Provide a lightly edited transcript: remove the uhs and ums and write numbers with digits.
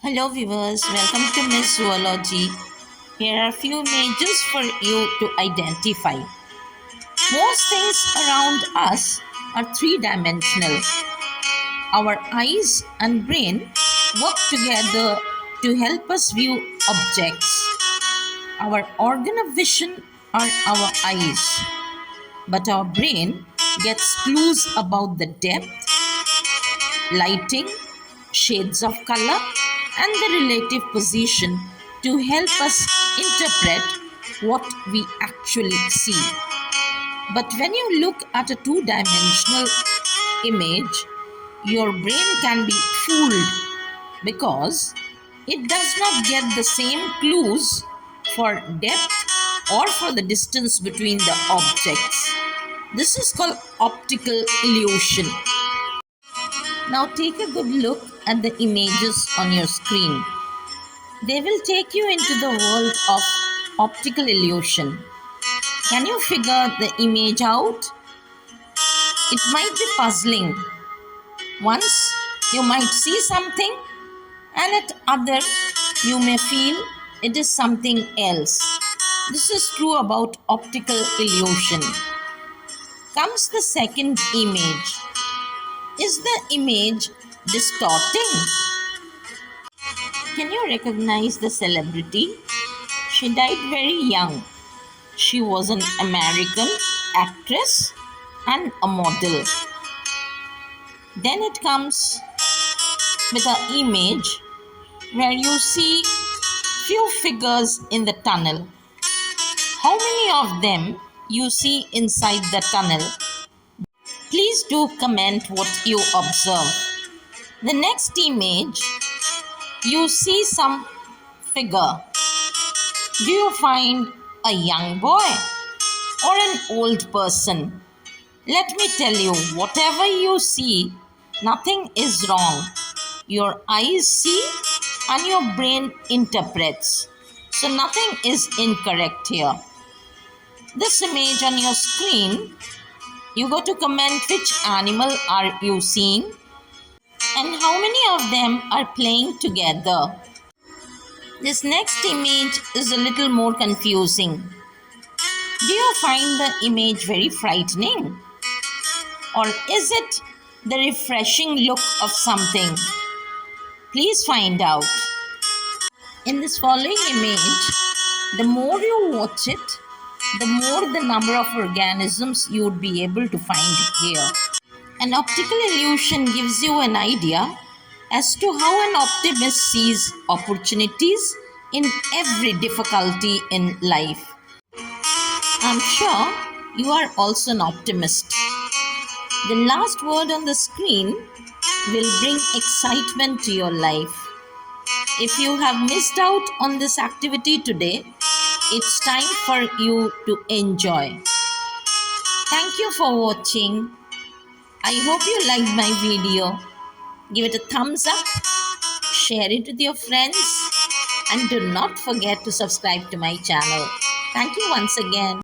Hello viewers, welcome to Miss Zoology. Here are few images for you to identify. Most things around us are three-dimensional. Our eyes and brain work together to help us view objects. Our organ of vision are our eyes, but our brain gets clues about the depth, lighting, shades of color, and the relative position to help us interpret what we actually see. But when you look at a two-dimensional image, your brain can be fooled because it does not get the same clues for depth or for the distance between the objects. This is called optical illusion. Now take a good look at the images on your screen. They will take you into the world of optical illusion. Can you figure the image out? It might be puzzling. Once you might see something, and at other you may feel it is something else. This is true about optical illusion. Comes the second image. Is the image distorting? Can you recognize the celebrity? She died very young. She was an American actress and a model. Then it comes with an image where you see few figures in the tunnel. How many of them you see inside the tunnel? Please do comment what you observe. The next image, you see some figure. Do you find a young boy or an old person? Let me tell you, whatever you see, nothing is wrong. Your eyes see and your brain interprets. So nothing is incorrect here. This image on your screen, you got to comment which animal are you seeing and how many of them are playing together. This next image is a little more confusing. Do you find the image very frightening? Or is it the refreshing look of something? Please find out. In this following image, the more you watch it, the more the number of organisms you would be able to find here. An optical illusion gives you an idea as to how an optimist sees opportunities in every difficulty in life. I'm sure you are also an optimist. The last word on the screen will bring excitement to your life. If you have missed out on this activity today, it's time for you to enjoy. Thank you for watching. I hope you liked my video. Give it a thumbs up, share it with your friends, and do not forget to subscribe to my channel. Thank you once again.